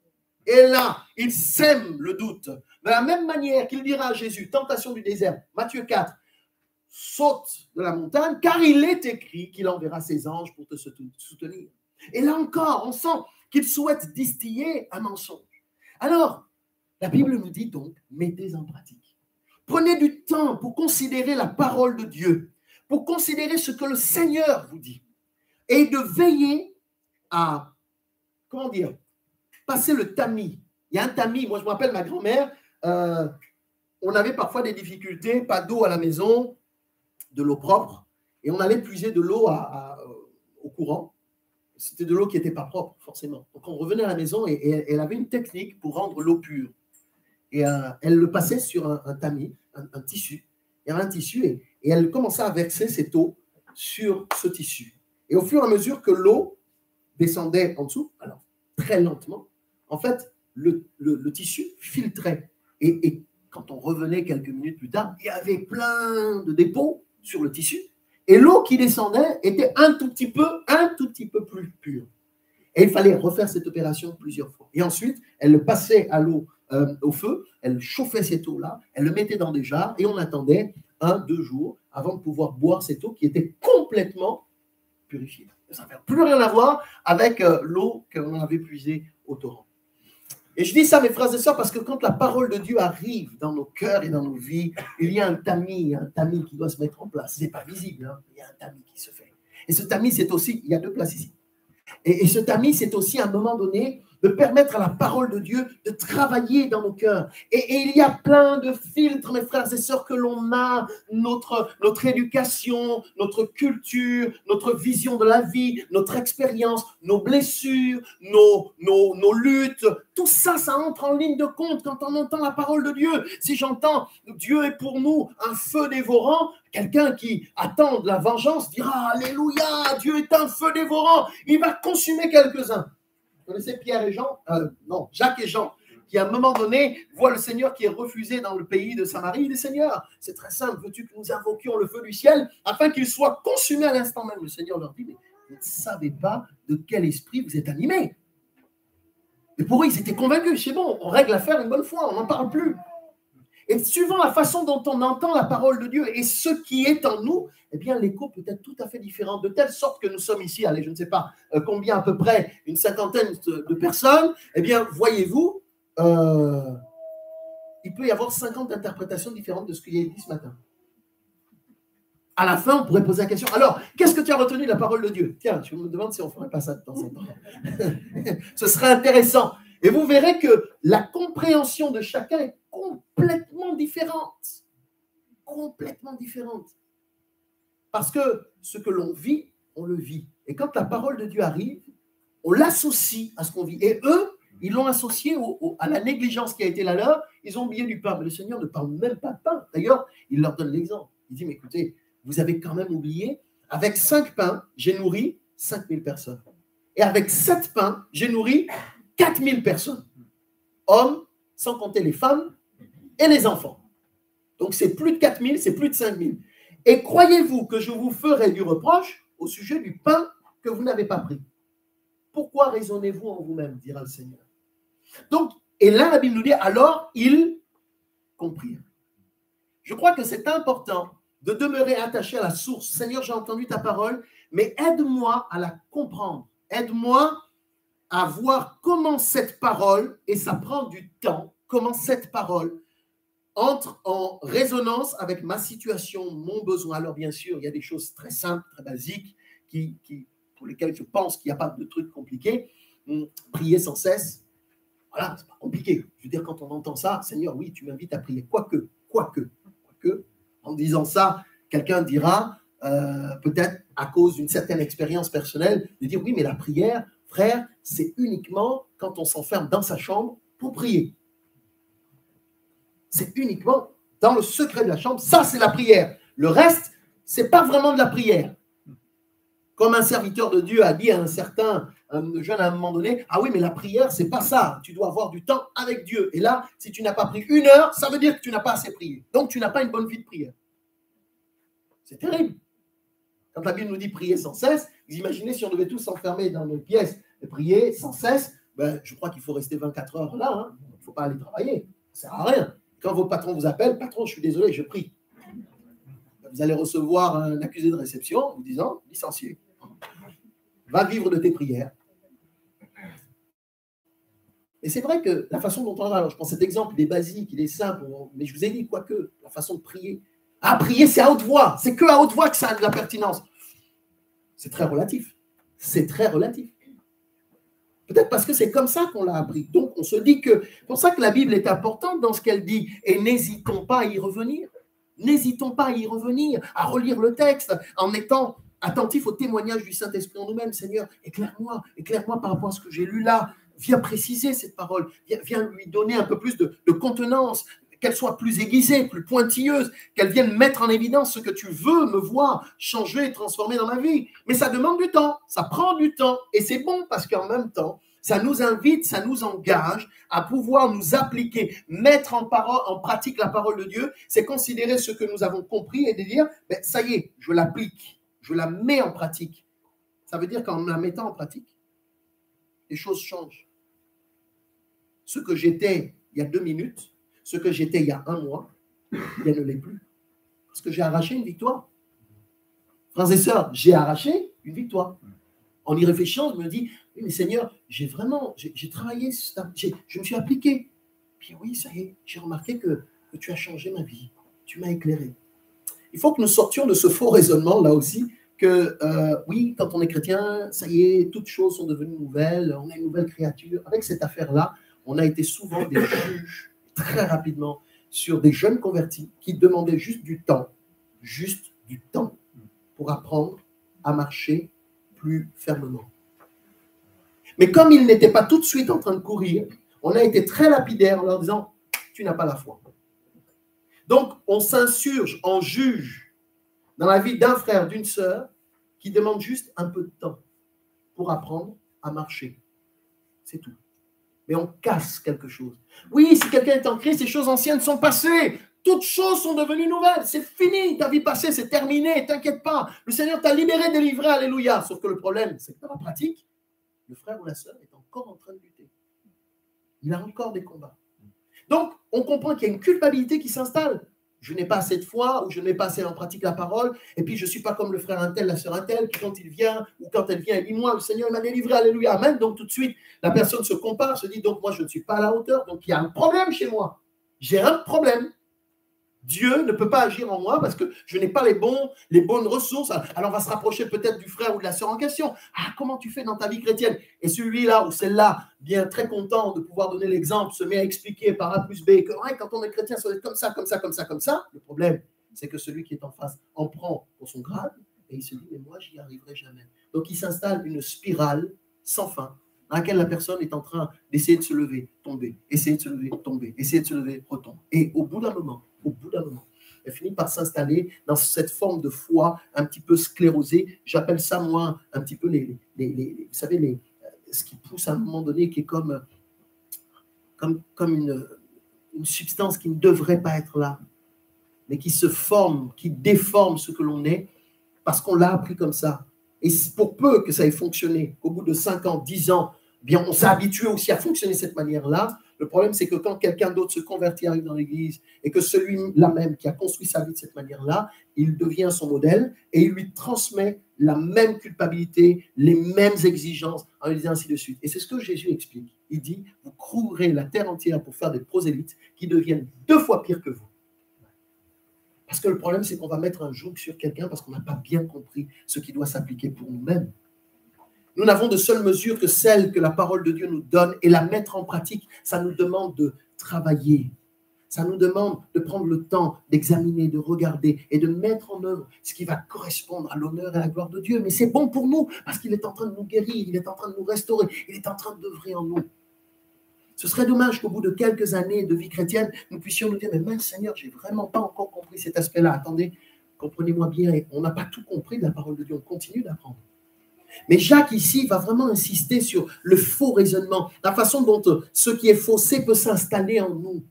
Et là, il sème le doute. De la même manière qu'il dira à Jésus, tentation du désert, Matthieu 4, saute de la montagne, car il est écrit qu'il enverra ses anges pour te soutenir. Et là encore, on sent qu'il souhaite distiller un mensonge. Alors, la Bible nous dit donc, mettez en pratique. Prenez du temps pour considérer la parole de Dieu, pour considérer ce que le Seigneur vous dit, et de veiller à, passer le tamis. Il y a un tamis, moi je me rappelle ma grand-mère, on avait parfois des difficultés, pas d'eau à la maison, de l'eau propre, et on allait puiser de l'eau au courant. C'était de l'eau qui n'était pas propre, forcément. Donc on revenait à la maison et elle avait une technique pour rendre l'eau pure. Et elle le passait sur un tamis, un tissu. Il y avait un tissu et elle commençait à verser cette eau sur ce tissu. Et au fur et à mesure que l'eau descendait en dessous, alors très lentement, en fait, le tissu filtrait. Et quand on revenait quelques minutes plus tard, il y avait plein de dépôts sur le tissu. Et l'eau qui descendait était un tout petit peu plus pure. Et il fallait refaire cette opération plusieurs fois. Et ensuite, elle le passait à l'eau, au feu, elle chauffait cette eau-là, elle le mettait dans des jarres et on attendait 1-2 jours avant de pouvoir boire cette eau qui était complètement purifiée. Ça n'avait plus rien à voir avec l'eau qu'on avait puisée au torrent. Et je dis ça, mes frères et sœurs, parce que quand la parole de Dieu arrive dans nos cœurs et dans nos vies, il y a un tamis qui doit se mettre en place. Ce n'est pas visible, hein, il y a un tamis qui se fait. Et ce tamis, c'est aussi, il y a 2 places ici. Et ce tamis, c'est aussi à un moment donné de permettre à la parole de Dieu de travailler dans nos cœurs. Et il y a plein de filtres, mes frères et sœurs, que l'on a, notre éducation, notre culture, notre vision de la vie, notre expérience, nos blessures, nos luttes, tout ça, ça entre en ligne de compte quand on entend la parole de Dieu. Si j'entends « Dieu est pour nous un feu dévorant », quelqu'un qui attend de la vengeance dira « Alléluia, Dieu est un feu dévorant, il va consumer quelques-uns ». Vous connaissez Pierre et Jean non, Jacques et Jean, qui à un moment donné voient le Seigneur qui est refusé dans le pays de Samarie. Il dit, Seigneur, c'est très simple, veux-tu que nous invoquions le feu du ciel afin qu'il soit consumé à l'instant même? Le Seigneur leur dit, mais vous ne savez pas de quel esprit vous êtes animés. Et pour eux, ils étaient convaincus, c'est bon, on règle l'affaire une bonne fois, on n'en parle plus. Et suivant la façon dont on entend la parole de Dieu et ce qui est en nous, eh bien, l'écho peut être tout à fait différent, de telle sorte que nous sommes ici, allez, je ne sais pas combien à peu près, une cinquantaine de personnes, eh bien, voyez-vous, il peut y avoir 50 interprétations différentes de ce qu'il y a dit ce matin. À la fin, on pourrait poser la question, alors, qu'est-ce que tu as retenu de la parole de Dieu? Tiens, je me demande si on ne ferait pas ça de temps en temps. Ce serait intéressant. Et vous verrez que la compréhension de chacun est complètement différente. Complètement différente. Parce que ce que l'on vit, on le vit. Et quand la parole de Dieu arrive, on l'associe à ce qu'on vit. Et eux, ils l'ont associé à la négligence qui a été la leur. Ils ont oublié du pain. Mais le Seigneur ne parle même pas de pain. D'ailleurs, il leur donne l'exemple. Il dit, mais écoutez, vous avez quand même oublié, avec 5 pains, j'ai nourri 5000 personnes. Et avec 7 pains, j'ai nourri 4000 personnes. Hommes, sans compter les femmes et les enfants. Donc, c'est plus de 4000, c'est plus de 5000. Et croyez-vous que je vous ferai du reproche au sujet du pain que vous n'avez pas pris? Pourquoi raisonnez-vous en vous-même, dira le Seigneur. Donc, et là, la Bible nous dit, alors, ils comprirent. Je crois que c'est important de demeurer attaché à la source. Seigneur, j'ai entendu ta parole, mais aide-moi à la comprendre. Aide-moi à voir comment cette parole, et ça prend du temps, comment cette parole entre en résonance avec ma situation, mon besoin. Alors bien sûr, il y a des choses très simples, très basiques, pour lesquelles je pense qu'il n'y a pas de trucs compliqués. Prier sans cesse, voilà, c'est pas compliqué. Je veux dire, quand on entend ça, Seigneur, oui, tu m'invites à prier. Quoique, en disant ça, quelqu'un dira, peut-être à cause d'une certaine expérience personnelle, de dire, oui, mais la prière, frère, c'est uniquement quand on s'enferme dans sa chambre pour prier. C'est uniquement dans le secret de la chambre. Ça, c'est la prière. Le reste, ce n'est pas vraiment de la prière. Comme un serviteur de Dieu a dit à un jeune à un moment donné, ah oui, mais la prière, ce n'est pas ça. Tu dois avoir du temps avec Dieu. Et là, si tu n'as pas pris 1 heure, ça veut dire que tu n'as pas assez prié. Donc, tu n'as pas une bonne vie de prière. C'est terrible. Quand la Bible nous dit prier sans cesse, vous imaginez si on devait tous s'enfermer dans nos pièces et prier sans cesse, ben, je crois qu'il faut rester 24 heures là. Hein. Il ne faut pas aller travailler. Ça ne sert à rien. Quand votre patron vous appelle, patron, je suis désolé, je prie. Vous allez recevoir un accusé de réception vous disant, licencié. Va vivre de tes prières. Et c'est vrai que la façon dont on a, alors je prends cet exemple, il est basique, il est simple, mais je vous ai dit, quoique, la façon de prier. Ah, prier, c'est à haute voix. C'est que à haute voix que ça a de la pertinence. C'est très relatif. C'est très relatif. Peut-être parce que c'est comme ça qu'on l'a appris. Donc, on se dit que c'est pour ça que la Bible est importante dans ce qu'elle dit. Et n'hésitons pas à y revenir. N'hésitons pas à y revenir, à relire le texte en étant attentif au témoignage du Saint-Esprit en nous-mêmes. Seigneur, éclaire-moi par rapport à ce que j'ai lu là. Viens préciser cette parole. Viens lui donner un peu plus de contenance, qu'elle soit plus aiguisée, plus pointilleuse, qu'elle vienne mettre en évidence ce que tu veux me voir changer, transformer dans ma vie. Mais ça demande du temps, ça prend du temps. Et c'est bon parce qu'en même temps, ça nous invite, ça nous engage à pouvoir nous appliquer, mettre en pratique la parole de Dieu. C'est considérer ce que nous avons compris et de dire, ben, ça y est, je l'applique, je la mets en pratique. Ça veut dire qu'en la mettant en pratique, les choses changent. Ce que j'étais il y a 2 minutes, ce que j'étais il y a 1 mois, je ne l'ai plus. Parce que j'ai arraché une victoire. Frères et sœurs, j'ai arraché une victoire. En y réfléchissant, je me dis, Oui, mais Seigneur, j'ai travaillé, je me suis appliqué. Puis oui, ça y est, j'ai remarqué que tu as changé ma vie. Tu m'as éclairé. Il faut que nous sortions de ce faux raisonnement là aussi, que oui, quand on est chrétien, ça y est, toutes choses sont devenues nouvelles, on est une nouvelle créature. Avec cette affaire-là, on a été souvent des juges très rapidement sur des jeunes convertis qui demandaient juste du temps pour apprendre à marcher plus fermement. Mais comme ils n'étaient pas tout de suite en train de courir, on a été très lapidaire en leur disant « tu n'as pas la foi ». Donc, on s'insurge, on juge dans la vie d'un frère, d'une sœur, qui demande juste un peu de temps pour apprendre à marcher. C'est tout. Mais on casse quelque chose. Oui, si quelqu'un est en Christ, ces choses anciennes sont passées. Toutes choses sont devenues nouvelles. C'est fini. Ta vie passée, c'est terminé. T'inquiète pas. Le Seigneur t'a libéré, délivré. Alléluia. Sauf que le problème, c'est que dans la pratique, le frère ou la sœur est encore en train de lutter. Il a encore des combats. Donc, on comprend qu'il y a une culpabilité qui s'installe. Je n'ai pas assez de foi, ou je n'ai pas assez en pratique la parole, et puis je ne suis pas comme le frère un tel, la sœur un tel, qui quand il vient, ou quand elle vient, elle dit, moi, le Seigneur m'a délivré, alléluia, amen. Donc tout de suite, la personne se compare, se dit, donc moi, je ne suis pas à la hauteur, donc il y a un problème chez moi. J'ai un problème. Dieu ne peut pas agir en moi parce que je n'ai pas les bonnes ressources. Alors on va se rapprocher peut-être du frère ou de la sœur en question. Ah, comment tu fais dans ta vie chrétienne? Et celui-là ou celle-là, bien très content de pouvoir donner l'exemple, se met à expliquer par A plus B que ouais, quand on est chrétien, ça doit être comme ça, comme ça, comme ça, comme ça. Le problème, c'est que celui qui est en face en prend pour son grade et il se dit, mais moi, j'y arriverai jamais. Donc il s'installe une spirale sans fin dans laquelle la personne est en train d'essayer de se lever, tomber, essayer de se lever, tomber, essayer de se lever, retomber. Et au bout d'un moment, elle finit par s'installer dans cette forme de foi un petit peu sclérosée. J'appelle ça, moi, un petit peu vous savez, ce qui pousse à un moment donné, qui est comme une substance qui ne devrait pas être là, mais qui se forme, qui déforme ce que l'on est, parce qu'on l'a appris comme ça. Et pour peu que ça ait fonctionné, qu'au bout de 5 ans, 10 ans, bien, on s'est habitué aussi à fonctionner de cette manière-là. Le problème, c'est que quand quelqu'un d'autre se convertit, arrive dans l'église, et que celui-là même qui a construit sa vie de cette manière-là, il devient son modèle et il lui transmet la même culpabilité, les mêmes exigences, en lui disant ainsi de suite. Et c'est ce que Jésus explique. Il dit, vous courrez la terre entière pour faire des prosélytes qui deviennent 2 fois pires que vous. Parce que le problème, c'est qu'on va mettre un joug sur quelqu'un parce qu'on n'a pas bien compris ce qui doit s'appliquer pour nous-mêmes. Nous n'avons de seule mesure que celle que la parole de Dieu nous donne et la mettre en pratique. Ça nous demande de travailler. Ça nous demande de prendre le temps d'examiner, de regarder et de mettre en œuvre ce qui va correspondre à l'honneur et à la gloire de Dieu. Mais c'est bon pour nous parce qu'il est en train de nous guérir, il est en train de nous restaurer, il est en train d'œuvrer en nous. Ce serait dommage qu'au bout de quelques années de vie chrétienne, nous puissions nous dire, mais mince Seigneur, j'ai vraiment pas encore compris cet aspect-là. Attendez, comprenez-moi bien, on n'a pas tout compris de la parole de Dieu, on continue d'apprendre. Mais Jacques ici va vraiment insister sur le faux raisonnement, la façon dont ce qui est faussé peut s'installer en nous.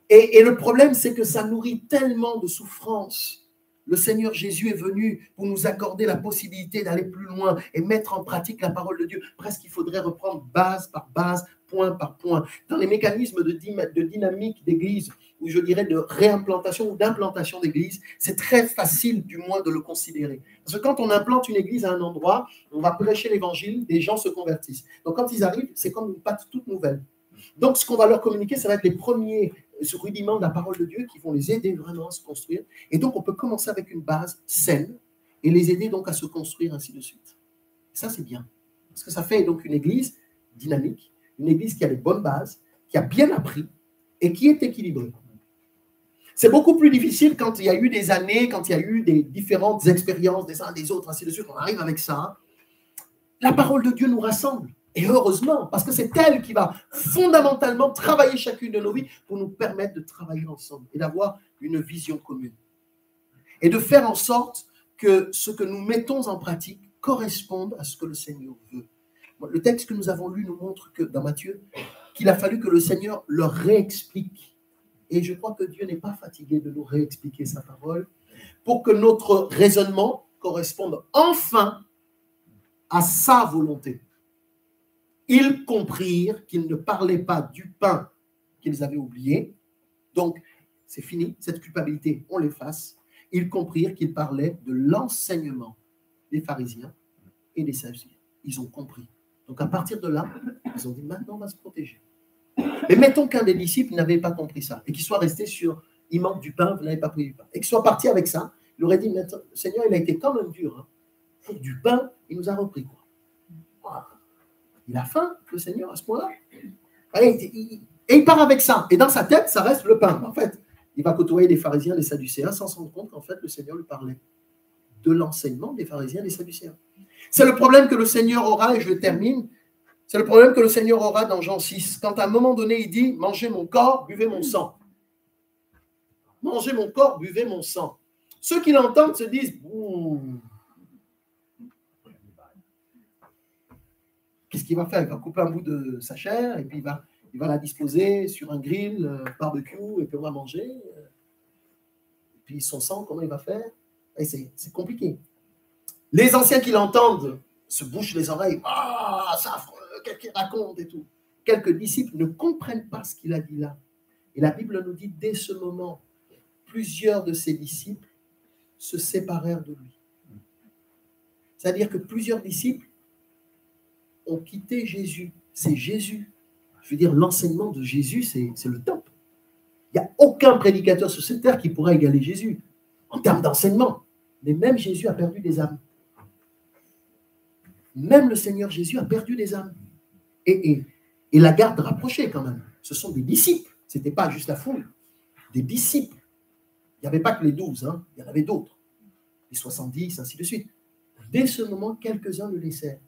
Et le problème, c'est que ça nourrit tellement de souffrance. Le Seigneur Jésus est venu pour nous accorder la possibilité d'aller plus loin et mettre en pratique la parole de Dieu. Presque, il faudrait reprendre base par base, point par point. Dans les mécanismes de dynamique d'église, ou je dirais de réimplantation ou d'implantation d'église, c'est très facile du moins de le considérer. Parce que quand on implante une église à un endroit, on va prêcher l'évangile, des gens se convertissent. Donc quand ils arrivent, c'est comme une pâte toute nouvelle. Donc ce qu'on va leur communiquer, ça va être les premiers rudiments de la parole de Dieu qui vont les aider vraiment à se construire. Et donc on peut commencer avec une base saine et les aider donc à se construire ainsi de suite. Et ça c'est bien. Parce que ça fait donc une église dynamique, une église qui a les bonnes bases, qui a bien appris et qui est équilibrée. C'est beaucoup plus difficile quand il y a eu des années, quand il y a eu des différentes expériences des uns des autres, ainsi de suite. On arrive avec ça. La parole de Dieu nous rassemble. Et heureusement, parce que c'est elle qui va fondamentalement travailler chacune de nos vies pour nous permettre de travailler ensemble et d'avoir une vision commune. Et de faire en sorte que ce que nous mettons en pratique corresponde à ce que le Seigneur veut. Le texte que nous avons lu nous montre que dans Matthieu, qu'il a fallu que le Seigneur leur réexplique. Et je crois que Dieu n'est pas fatigué de nous réexpliquer sa parole pour que notre raisonnement corresponde enfin à sa volonté. Ils comprirent qu'ils ne parlaient pas du pain qu'ils avaient oublié. Donc, c'est fini, cette culpabilité, on l'efface. Ils comprirent qu'ils parlaient de l'enseignement des pharisiens et des sadducéens. Ils ont compris. Donc à partir de là, ils ont dit, maintenant on va se protéger. Mais mettons qu'un des disciples n'avait pas compris ça et qu'il soit resté sur, il manque du pain, vous n'avez pas pris du pain. Et qu'il soit parti avec ça, il aurait dit, le Seigneur, il a été quand même dur. Hein. Pour du pain, il nous a repris quoi. Voilà. Il a faim, le Seigneur, à ce point-là. Et il part avec ça. Et dans sa tête, ça reste le pain. En fait, il va côtoyer les pharisiens, les sadducéens, sans se rendre compte qu'en fait, le Seigneur lui parlait de l'enseignement des pharisiens et des sadducéens. C'est le problème que le Seigneur aura, et je termine, c'est le problème que le Seigneur aura dans Jean 6, quand à un moment donné, il dit « Mangez mon corps, buvez mon sang. » Mangez mon corps, buvez mon sang. Ceux qui l'entendent se disent « Qu'est-ce qu'il va faire? Il va couper un bout de sa chair, et puis il va la disposer sur un grill, barbecue, et puis on va manger. Et puis son sang, comment il va faire? Et c'est compliqué. Les anciens qui l'entendent se bouchent les oreilles. Ah, c'est affreux, qu'est-ce qu'il raconte et tout. Quelques disciples ne comprennent pas ce qu'il a dit là. Et la Bible nous dit, dès ce moment, plusieurs de ses disciples se séparèrent de lui. C'est-à-dire que plusieurs disciples ont quitté Jésus. C'est Jésus. Je veux dire, l'enseignement de Jésus, c'est le top. Il n'y a aucun prédicateur sur cette terre qui pourra égaler Jésus en termes d'enseignement. Mais même Jésus a perdu des âmes. Même le Seigneur Jésus a perdu des âmes. Et la garde rapprochée quand même. Ce sont des disciples. Ce n'était pas juste la foule. Des disciples. Il n'y avait pas que les 12, hein. Il y en avait d'autres. Les 70, ainsi de suite. Dès ce moment, quelques-uns le laissèrent.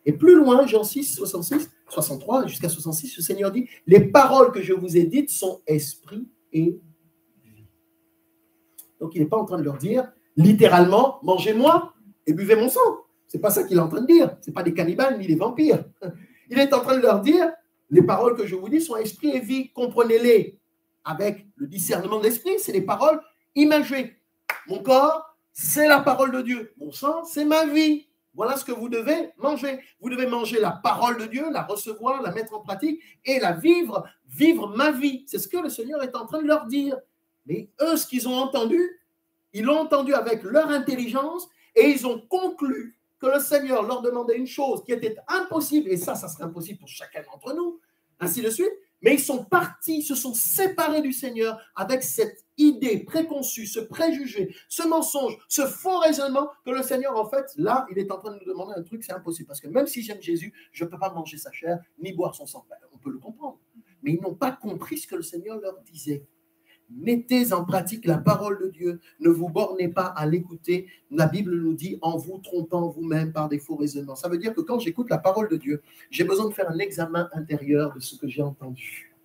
Et plus loin, Jean 6, 66, 63, jusqu'à 66, le Seigneur dit, « Les paroles que je vous ai dites sont esprit et vie. » Donc, il n'est pas en train de leur dire, littéralement, mangez-moi et buvez mon sang. Ce n'est pas ça qu'il est en train de dire. Ce n'est pas des cannibales ni des vampires. Il est en train de leur dire, les paroles que je vous dis sont esprit et vie. Comprenez-les avec le discernement de l'esprit. C'est les paroles imagées. Mon corps, c'est la parole de Dieu. Mon sang, c'est ma vie. Voilà ce que vous devez manger. Vous devez manger la parole de Dieu, la recevoir, la mettre en pratique et la vivre ma vie. C'est ce que le Seigneur est en train de leur dire. Mais eux, ce qu'ils ont entendu, ils l'ont entendu avec leur intelligence et ils ont conclu que le Seigneur leur demandait une chose qui était impossible, et ça serait impossible pour chacun d'entre nous, ainsi de suite, mais ils sont partis, se sont séparés du Seigneur avec cette idée préconçue, ce préjugé, ce mensonge, ce faux raisonnement que le Seigneur, en fait, là, il est en train de nous demander un truc, c'est impossible, parce que même si j'aime Jésus, je ne peux pas manger sa chair, ni boire son sang. Ben, on peut le comprendre, mais ils n'ont pas compris ce que le Seigneur leur disait. Mettez en pratique la parole de Dieu. Ne vous bornez pas à l'écouter. La Bible nous dit en vous trompant vous-même par des faux raisonnements. Ça veut dire que quand j'écoute la parole de Dieu, j'ai besoin de faire un examen intérieur de ce que j'ai entendu.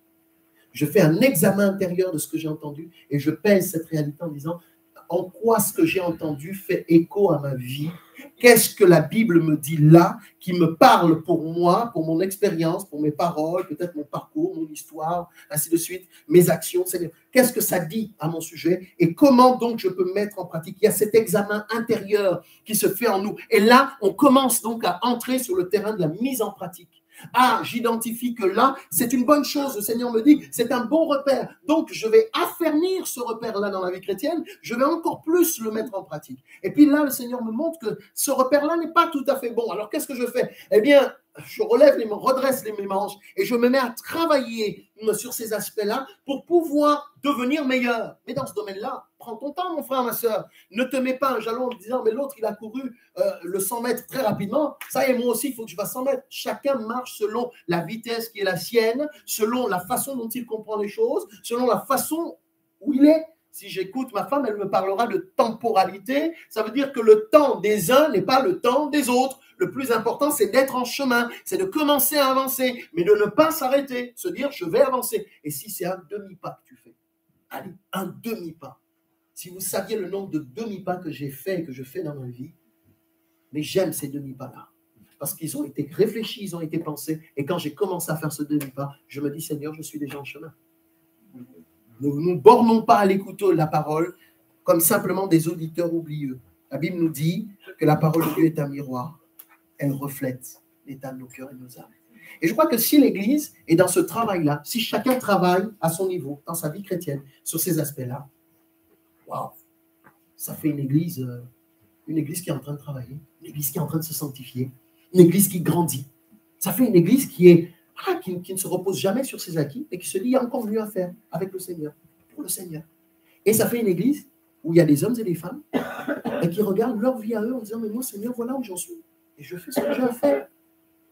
Je fais un examen intérieur de ce que j'ai entendu et je pèse cette réalité en disant en quoi ce que j'ai entendu fait écho à ma vie. Qu'est-ce que la Bible me dit là qui me parle pour moi, pour mon expérience, pour mes paroles, peut-être mon parcours, mon histoire, ainsi de suite, mes actions. Qu'est-ce que ça dit à mon sujet et comment donc je peux mettre en pratique? Il y a cet examen intérieur qui se fait en nous. Et là, on commence donc à entrer sur le terrain de la mise en pratique. Ah, j'identifie que là, c'est une bonne chose. Le Seigneur me dit, c'est un bon repère. Donc, je vais affermir ce repère-là dans la vie chrétienne. Je vais encore plus le mettre en pratique. Et puis là, le Seigneur me montre que ce repère-là n'est pas tout à fait bon. Alors, qu'est-ce que je fais? Eh bien, je redresse mes manches et je me mets à travailler sur ces aspects-là pour pouvoir devenir meilleur. Mais dans ce domaine-là, prends ton temps, mon frère, ma soeur. Ne te mets pas un jalon en disant, mais l'autre, il a couru le 100 mètres très rapidement. Ça y est, moi aussi, il faut que je fasse 100 mètres. Chacun marche selon la vitesse qui est la sienne, selon la façon dont il comprend les choses, selon la façon où il est. Si j'écoute ma femme, elle me parlera de temporalité. Ça veut dire que le temps des uns n'est pas le temps des autres. Le plus important, c'est d'être en chemin, c'est de commencer à avancer, mais de ne pas s'arrêter, se dire je vais avancer. Et si c'est un demi-pas que tu fais, allez, un demi-pas. Si vous saviez le nombre de demi-pas que j'ai fait et que je fais dans ma vie, mais j'aime ces demi-pas-là. Parce qu'ils ont été réfléchis, ils ont été pensés. Et quand j'ai commencé à faire ce demi-pas, je me dis, Seigneur, je suis déjà en chemin. Ne nous bornons pas à l'écouter de la parole comme simplement des auditeurs oublieux. La Bible nous dit que la parole de Dieu est un miroir. Elle reflète l'état de nos cœurs et de nos âmes. Et je crois que si l'Église est dans ce travail-là, si chacun travaille à son niveau, dans sa vie chrétienne, sur ces aspects-là, waouh, ça fait une église qui est en train de travailler, une église qui est en train de se sanctifier, une église qui grandit. Ça fait une église qui ne se repose jamais sur ses acquis et qui se dit, il y a encore mieux à faire avec le Seigneur, pour le Seigneur. Et ça fait une église où il y a des hommes et des femmes et qui regardent leur vie à eux en disant, mais moi, Seigneur, voilà où j'en suis. Et je fais ce que j'ai à faire.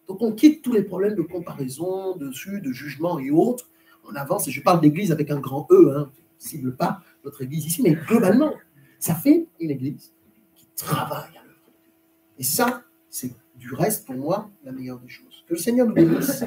Donc, on quitte tous les problèmes de comparaison, de jugement et autres. On avance, et je parle d'église avec un grand E, hein, je ne cible pas notre église ici, mais globalement, ça fait une église qui travaille à l'œuvre. Et ça, c'est du reste, pour moi, la meilleure des choses. Que le Seigneur nous bénisse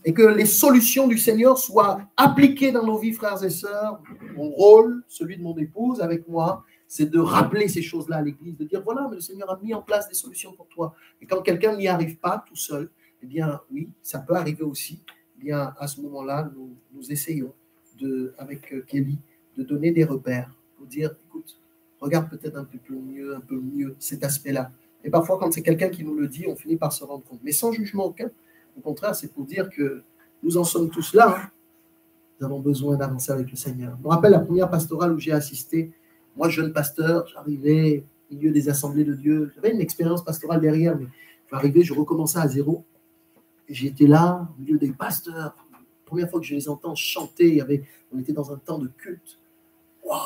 et que les solutions du Seigneur soient appliquées dans nos vies, frères et sœurs. Mon rôle, celui de mon épouse avec moi, c'est de rappeler ces choses-là à l'église, de dire, voilà, mais le Seigneur a mis en place des solutions pour toi. Et quand quelqu'un n'y arrive pas tout seul, eh bien, oui, ça peut arriver aussi. Eh bien, à ce moment-là, nous essayons, avec Kelly, de donner des repères pour dire, écoute, regarde peut-être un peu mieux cet aspect-là. Et parfois, quand c'est quelqu'un qui nous le dit, on finit par se rendre compte. Mais sans jugement aucun. Au contraire, c'est pour dire que nous en sommes tous là. Hein. Nous avons besoin d'avancer avec le Seigneur. Je me rappelle la première pastorale où j'ai assisté. Moi, jeune pasteur, j'arrivais au milieu des assemblées de Dieu. J'avais une expérience pastorale derrière, mais j'arrivais, je recommençais à zéro. Et j'étais là, au milieu des pasteurs. La première fois que je les entends chanter, on était dans un temps de culte. Waouh!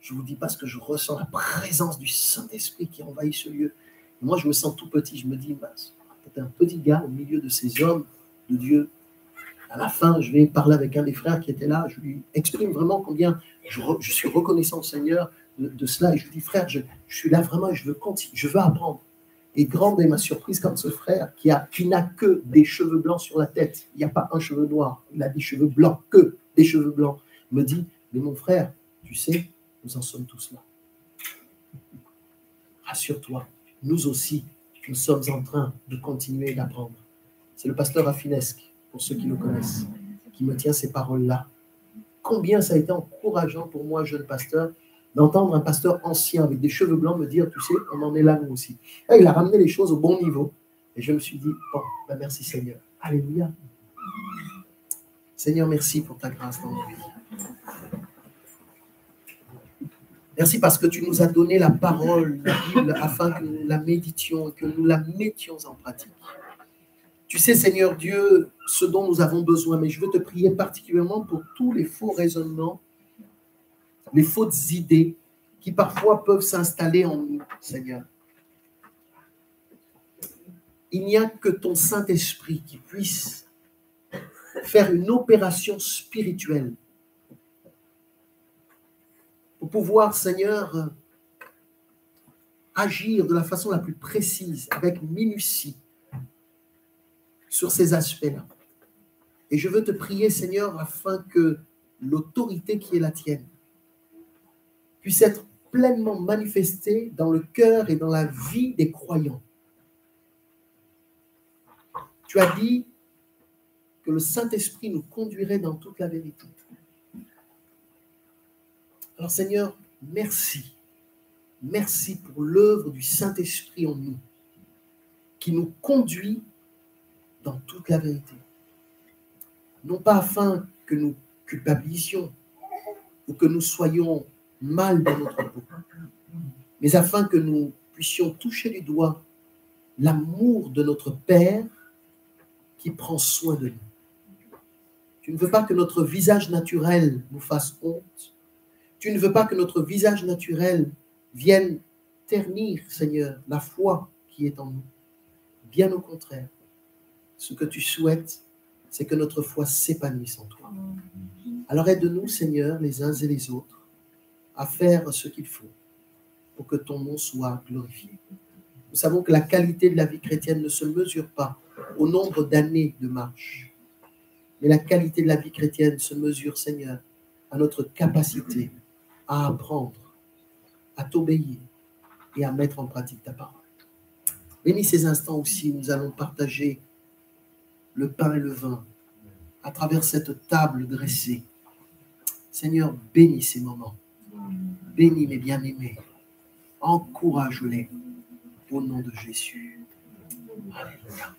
Je ne vous dis pas ce que je ressens, la présence du Saint-Esprit qui envahit ce lieu. Et moi, je me sens tout petit. Je me dis, peut-être un petit gars au milieu de ces hommes de Dieu. À la fin, je vais parler avec un des frères qui était là. Je lui exprime vraiment combien je suis reconnaissant au Seigneur de cela. Et je lui dis, frère, je suis là vraiment et je veux continuer, je veux apprendre. Et grande est ma surprise quand ce frère, qui n'a que des cheveux blancs sur la tête, il n'y a pas un cheveu noir, il a des cheveux blancs, que des cheveux blancs, me dit, mais mon frère, tu sais, nous en sommes tous là. Rassure-toi, nous aussi, nous sommes en train de continuer d'apprendre. C'est le pasteur Rafinesque, pour ceux qui le connaissent, qui me tient ces paroles-là. Combien ça a été encourageant pour moi, jeune pasteur, d'entendre un pasteur ancien avec des cheveux blancs me dire, tu sais, on en est là nous aussi. Et il a ramené les choses au bon niveau. Et je me suis dit, bon, merci Seigneur. Alléluia. Seigneur, merci pour ta grâce dans nos vies. Merci parce que tu nous as donné la parole, la Bible, afin que nous la méditions et que nous la mettions en pratique. Tu sais, Seigneur Dieu, ce dont nous avons besoin, mais je veux te prier particulièrement pour tous les faux raisonnements, les fausses idées qui parfois peuvent s'installer en nous, Seigneur. Il n'y a que ton Saint-Esprit qui puisse faire une opération spirituelle pour pouvoir, Seigneur, agir de la façon la plus précise, avec minutie, sur ces aspects-là. Et je veux te prier, Seigneur, afin que l'autorité qui est la tienne puisse être pleinement manifestée dans le cœur et dans la vie des croyants. Tu as dit que le Saint-Esprit nous conduirait dans toute la vérité. Alors Seigneur, merci. Merci pour l'œuvre du Saint-Esprit en nous, qui nous conduit dans toute la vérité. Non pas afin que nous culpabilisions ou que nous soyons mal dans notre peau, mais afin que nous puissions toucher du doigt l'amour de notre Père qui prend soin de nous. Tu ne veux pas que notre visage naturel nous fasse honte. Tu ne veux pas que notre visage naturel vienne ternir, Seigneur, la foi qui est en nous. Bien au contraire, ce que tu souhaites, c'est que notre foi s'épanouisse en toi. Alors aide-nous, Seigneur, les uns et les autres, à faire ce qu'il faut pour que ton nom soit glorifié. Nous savons que la qualité de la vie chrétienne ne se mesure pas au nombre d'années de marche, mais la qualité de la vie chrétienne se mesure, Seigneur, à notre capacité à apprendre, à t'obéir et à mettre en pratique ta parole. Bénis ces instants aussi, nous allons partager le pain et le vin à travers cette table dressée. Seigneur, bénis ces moments. Bénis mes bien-aimés. Encourage-les au nom de Jésus. Alléluia.